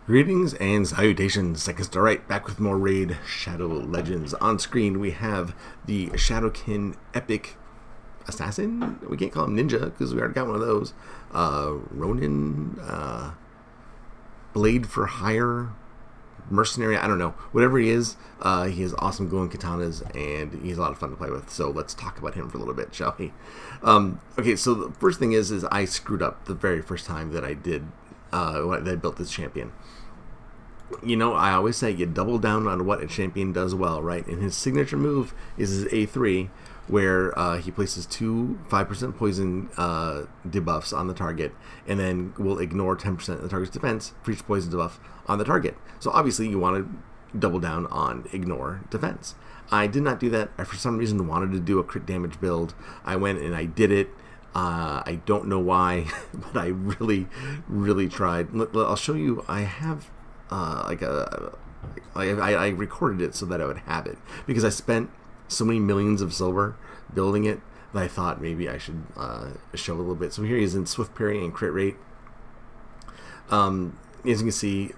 Greetings and salutations, Seconds to Right, back with more Raid Shadow Legends. On screen we have the Shadowkin Epic Assassin? We can't call him Ninja, because we already got one of those. Ronin, Blade for Hire, Mercenary, I don't know. Whatever he has awesome glowing katanas, and he's a lot of fun to play with. So let's talk about him for a little bit, shall we? Okay, so the first thing is I screwed up the very first time that I did, that I built this champion. You know, I always say you double down on what a champion does well, right? And his signature move is his A3, where he places two 5% poison debuffs on the target, and then will ignore 10% of the target's defense for each poison debuff on the target. So obviously you want to double down on ignore defense. I did not do that. I, for some reason, wanted to do a crit damage build. I went and I did it. I don't know why, but I really tried. I'll show you. I have I recorded it so that I would have it, because I spent so many millions of silver building it that I thought maybe I should show a little bit. So here he is in Swift Parry and crit rate. As you can see,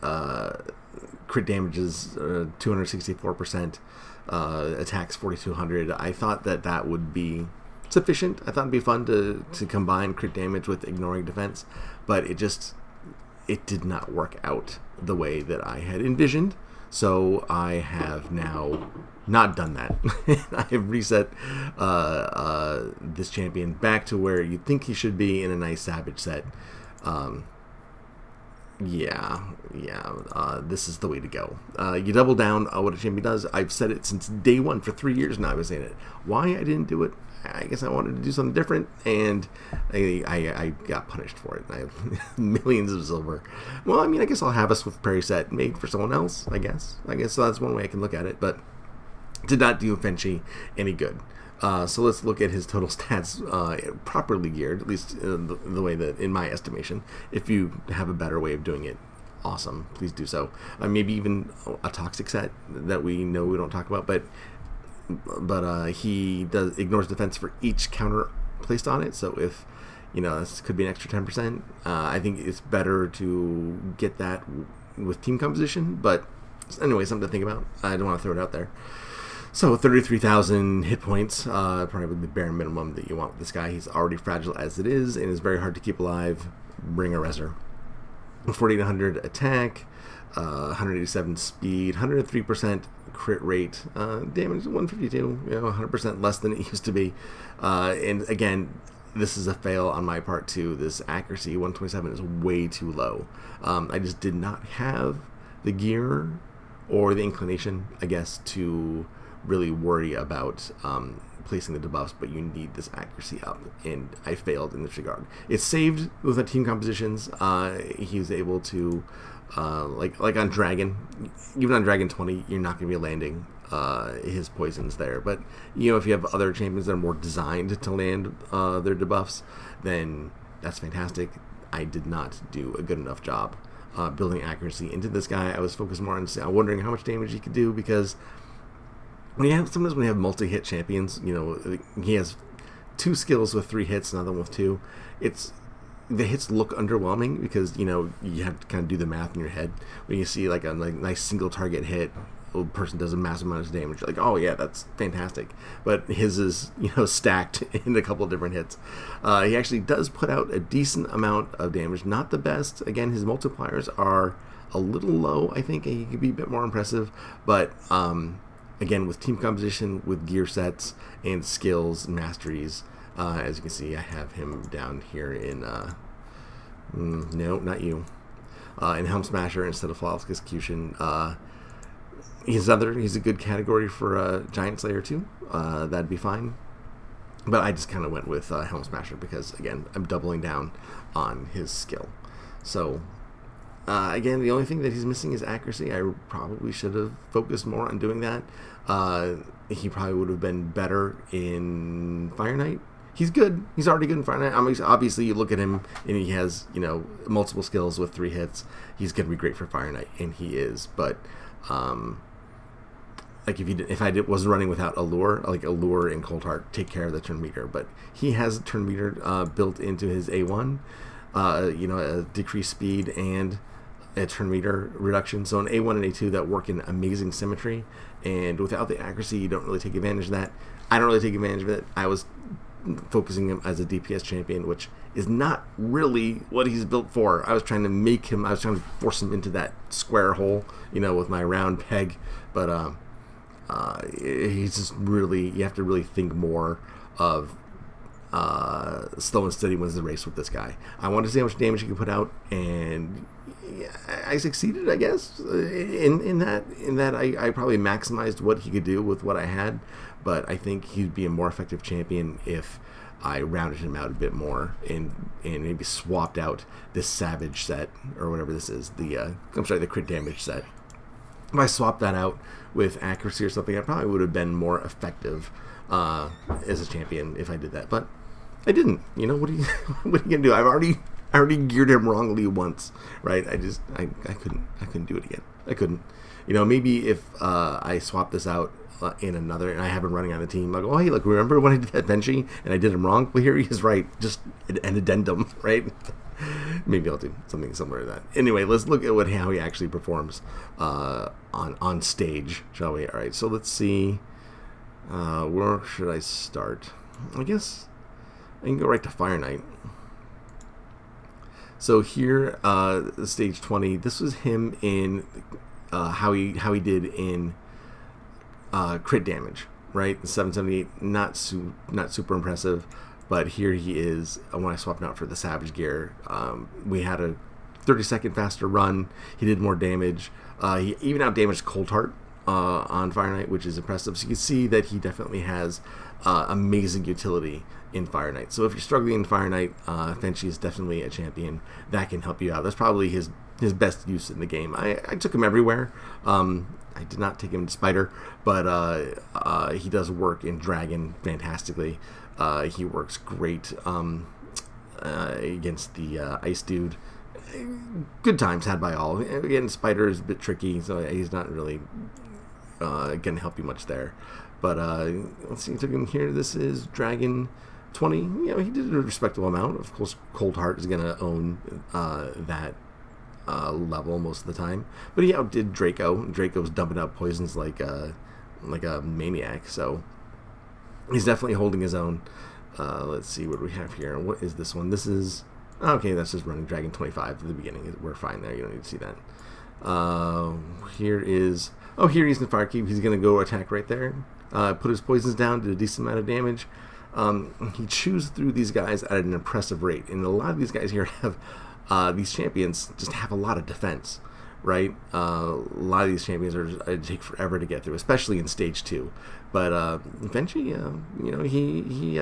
crit damage is 264%, attacks 4200. I thought that would be sufficient. I thought it'd be fun to combine crit damage with ignoring defense, but it did not work out the way that I had envisioned. So I have now not done that. I have reset this champion back to where you'd think he should be in a nice Savage set. This is the way to go. You double down on what a champion does. I've said it since day one. For 3 years now I've been saying it. Why I didn't do it, I guess I wanted to do something different, and I got punished for it. I have millions of silver. Well, I mean, I guess I'll have a Swift Parry set made for someone else, I guess so that's one way I can look at it, but did not do Fenshi any good. So let's look at his total stats, properly geared, at least the way that, in my estimation. If you have a better way of doing it, awesome, please do so. Maybe even a toxic set that we know we don't talk about, but he ignores defense for each counter placed on it. So if, this could be an extra 10%, I think it's better to get that with team composition. But anyway, something to think about. I don't want to throw it out there. So 33,000 hit points, probably the bare minimum that you want with this guy. He's already fragile as it is, and is very hard to keep alive. Bring a Reser. 4,800 attack, 187 speed, 103% crit rate, damage 152, 100% less than it used to be. And again, this is a fail on my part too. This accuracy, 127, is way too low. I just did not have the gear or the inclination, I guess, to really worry about placing the debuffs, but you need this accuracy up, and I failed in this regard. It's saved with the team compositions. He was able to, like on Dragon, even on Dragon 20, you're not going to be landing his poisons there. But if you have other champions that are more designed to land their debuffs, then that's fantastic. I did not do a good enough job building accuracy into this guy. I was focused more on wondering how much damage he could do, because sometimes when you have multi-hit champions, he has 2 skills with 3 hits, another one with 2. The hits look underwhelming, because you have to kind of do the math in your head. When you see like a nice single target hit, a person does a massive amount of damage, you're like, oh yeah, that's fantastic. But his is stacked in a couple different hits. He actually does put out a decent amount of damage, not the best. Again, his multipliers are a little low. I think he could be a bit more impressive, but again, with team composition, with gear sets and skills and masteries, as you can see, I have him down here in no, not you, in Helm Smasher instead of Flawless Execution. He's a good category for Giant Slayer too. That'd be fine, but I just kind of went with Helm Smasher, because again, I'm doubling down on his skill. So again, the only thing that he's missing is accuracy. I probably should have focused more on doing that. He probably would have been better in Fire Knight. He's good. He's already good in Fire Knight. Obviously, you look at him and he has multiple skills with 3 hits. He's going to be great for Fire Knight, and he is. But like if I wasn't running without Allure, like Allure and Cold Heart take care of the turn meter. But he has turn meter built into his A1. A decreased speed and a turn meter reduction. So an A1 and A2 that work in amazing symmetry, and without the accuracy, you don't really take advantage of that. I don't really take advantage of it. I was focusing him as a DPS champion, which is not really what he's built for. I was trying to force him into that square hole, with my round peg. But he's just really, you have to really think more of slow and steady wins the race with this guy. I wanted to see how much damage he could put out, and I succeeded, I guess, in that I probably maximized what he could do with what I had. But I think he'd be a more effective champion if I rounded him out a bit more and maybe swapped out this Savage set, or whatever this is, the crit damage set. If I swapped that out with accuracy or something, I probably would have been more effective as a champion if I did that. But I didn't. What are you gonna do? I already geared him wrongly once, right? I couldn't do it again. I couldn't. Maybe if I swap this out in another, and I have him running on the team, like, oh, hey, look, remember when I did that Fenshi and I did him wrong? Well, here he is, right? Just an addendum, right? Maybe I'll do something similar to that. Anyway, let's look at how he actually performs on stage, shall we? All right, so let's see. Where should I start? I guess I can go right to Fire Knight. So here, stage 20. This was him in how he did in crit damage, right? The 778, not super impressive, but here he is when I swapped him out for the Savage gear. We had a 30-second faster run. He did more damage. He even outdamaged Cold Heart on Fire Knight, which is impressive. So you can see that he definitely has amazing utility in Fire Knight. So if you're struggling in Fire Knight, Fenshi is definitely a champion that can help you out. That's probably his best use in the game. I took him everywhere. I did not take him to Spider, but he does work in Dragon fantastically. He works great against the Ice Dude. Good times had by all. Again, Spider is a bit tricky, so he's not really going to help you much there. But let's see, took him here. This is Dragon 20. He did a respectable amount. Of course, Cold Heart is going to own that level most of the time. But he outdid Draco. Draco's dumping out poisons like a maniac. So he's definitely holding his own. Let's see what we have here. What is this one? This is... Okay, that's just running Dragon 25 at the beginning. We're fine there. You don't need to see that. Here is... Oh, here he's in Firekeep. He's going to go attack right there. Put his poisons down, did a decent amount of damage. He chews through these guys at an impressive rate. And a lot of these guys here have... these champions just have a lot of defense, right? A lot of these champions take forever to get through, especially in stage 2. But Fenshi, he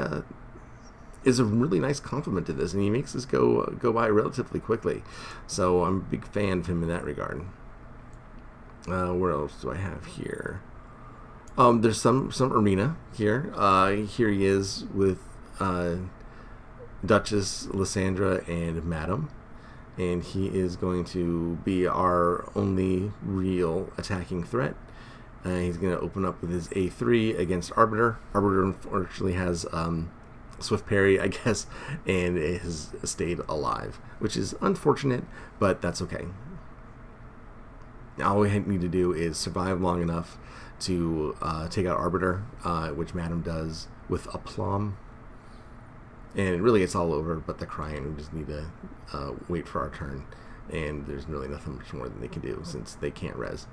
is a really nice complement to this, and he makes this go by relatively quickly. So I'm a big fan of him in that regard. Where else do I have here? There's some arena here. Here he is with Duchess, Lysandra, and Madam. And he is going to be our only real attacking threat. He's going to open up with his A3 against Arbiter. Arbiter unfortunately has Swift Parry, I guess, and has stayed alive, which is unfortunate, but that's okay. All we need to do is survive long enough to take out Arbiter, which Madam does with aplomb. And really, it's all over, but the Cryon, we just need to wait for our turn. And there's really nothing much more than they can do, since they can't res.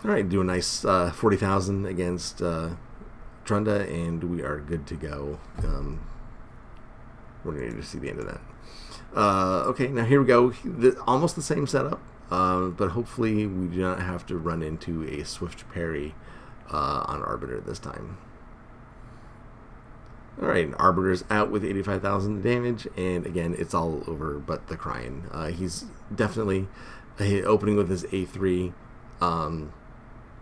Alright, do a nice 40,000 against Trunda, and we are good to go. We're going to see the end of that. Okay, now here we go. Almost the same setup, but hopefully we do not have to run into a Swift Parry on Arbiter this time. Alright, Arbiter's out with 85,000 damage, and again, it's all over but the Cryon. He's definitely opening with his A3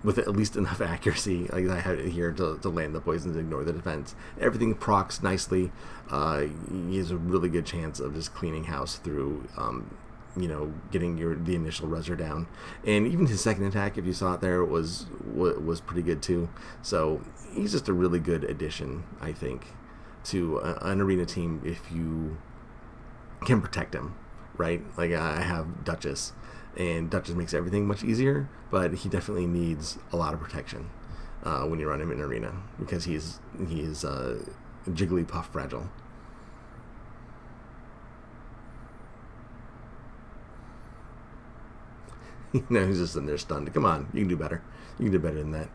with at least enough accuracy, like I have it here, to land the poisons and ignore the defense. Everything procs nicely. He has a really good chance of just cleaning house through, getting the initial reser down. And even his second attack, if you saw it there, was pretty good too. So he's just a really good addition, I think, to an arena team if you can protect him, right? Like I have Duchess, and Duchess makes everything much easier, but he definitely needs a lot of protection when you run him in arena, because he's Jigglypuff fragile. You know, he's just in there stunned. Come on, you can do better. You can do better than that.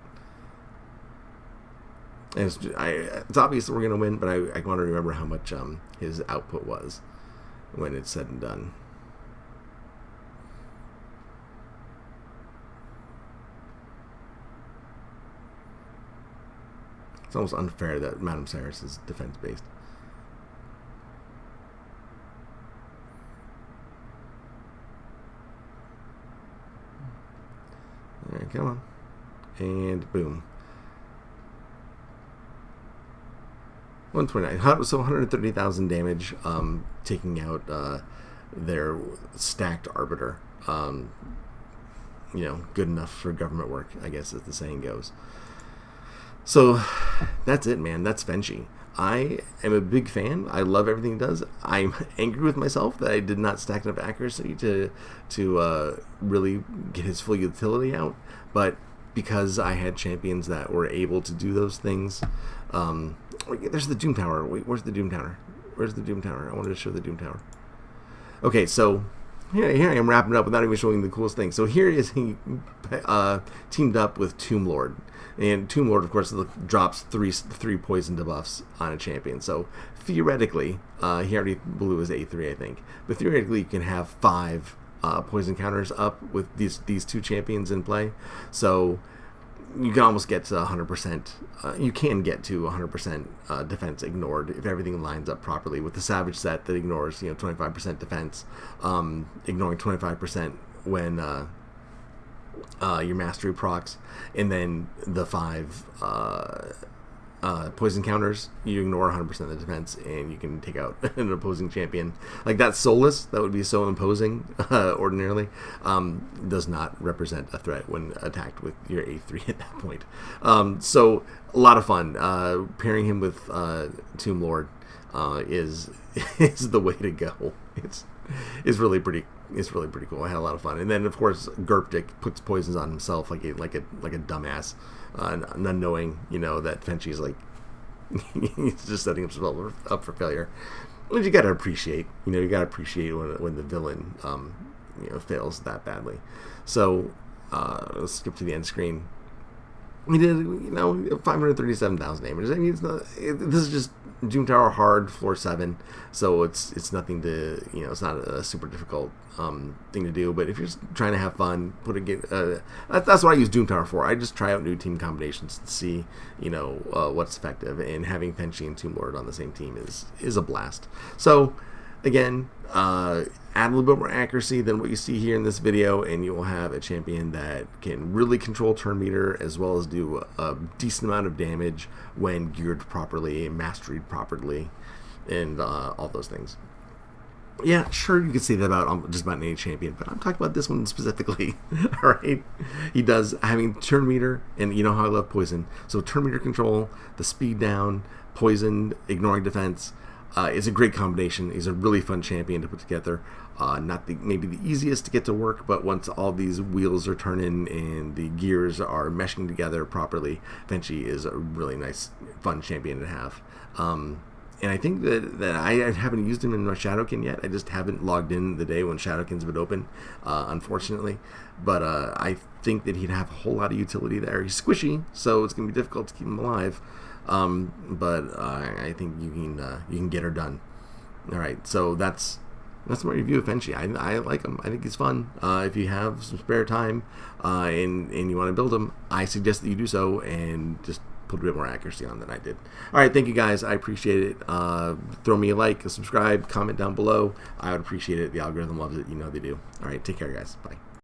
And it's obvious that we're going to win, but I want to remember how much his output was when it's said and done. It's almost unfair that Madame Cyrus is defense-based. All right, come on. And boom. 129. So 130,000 damage, taking out their stacked Arbiter. You know, good enough for government work, I guess, as the saying goes. So that's it, man. That's Fenshi. I am a big fan. I love everything he does. I'm angry with myself that I did not stack enough accuracy to really get his full utility out. But because I had champions that were able to do those things, there's the Doom Tower. Wait, where's the Doom Tower? Where's the Doom Tower? I wanted to show the Doom Tower. Okay, so here I am wrapping it up without even showing the coolest thing. So here is he teamed up with Tomb Lord. And Tomb Lord, of course, drops three poison debuffs on a champion. So theoretically, he already blew his A3, I think. But theoretically, you can have 5 poison counters up with these 2 champions in play. So you can almost get to 100%. You can get to 100% defense ignored if everything lines up properly. With the Savage set that ignores 25% defense, ignoring 25% when your mastery procs, and then the 5 poison counters, you ignore 100% of the defense, and you can take out an opposing champion. Like that Soulless, that would be so imposing ordinarily, does not represent a threat when attacked with your A3 at that point. So a lot of fun. Pairing him with Tomb Lord is the way to go. It's really pretty cool. I had a lot of fun. And then of course Gerptic puts poisons on himself like a dumbass, not knowing that Fenshi's like he's just setting himself up for failure. Which you gotta appreciate. You gotta appreciate when the villain fails that badly. So let's skip to the end screen. We did 537,000 damage. I mean, this is just Doom Tower hard, floor 7, so it's nothing to it's not a super difficult thing to do. But if you're just trying to have fun, that's what I use Doom Tower for. I just try out new team combinations to see what's effective, and having Fenshi and Tomb Lord on the same team is a blast. So again, add a little bit more accuracy than what you see here in this video, and you will have a champion that can really control turn meter as well as do a decent amount of damage when geared properly, masteried properly, and all those things. Yeah, sure, you could say that about just about any champion, but I'm talking about this one specifically. All right, he does having turn meter, and you know how I love poison. So turn meter control, the speed down, poison, ignoring defense. Is a great combination. He's a really fun champion to put together. Not maybe the easiest to get to work, but once all these wheels are turning and the gears are meshing together properly, Fenshi is a really nice, fun champion to have. And I think that I haven't used him in my Shadowkin yet. I just haven't logged in the day when Shadowkin's been open, unfortunately. But I think that he'd have a whole lot of utility there. He's squishy, so it's going to be difficult to keep him alive. But I think you can get her done. All right, so that's my review of Fenshi. I like him. I think he's fun. If you have some spare time and you want to build him, I suggest that you do so and just put a bit more accuracy on than I did. All right, thank you guys. I appreciate it. Throw me a like, a subscribe, comment down below. I would appreciate it. The algorithm loves it. You know they do. All right, take care, guys. Bye.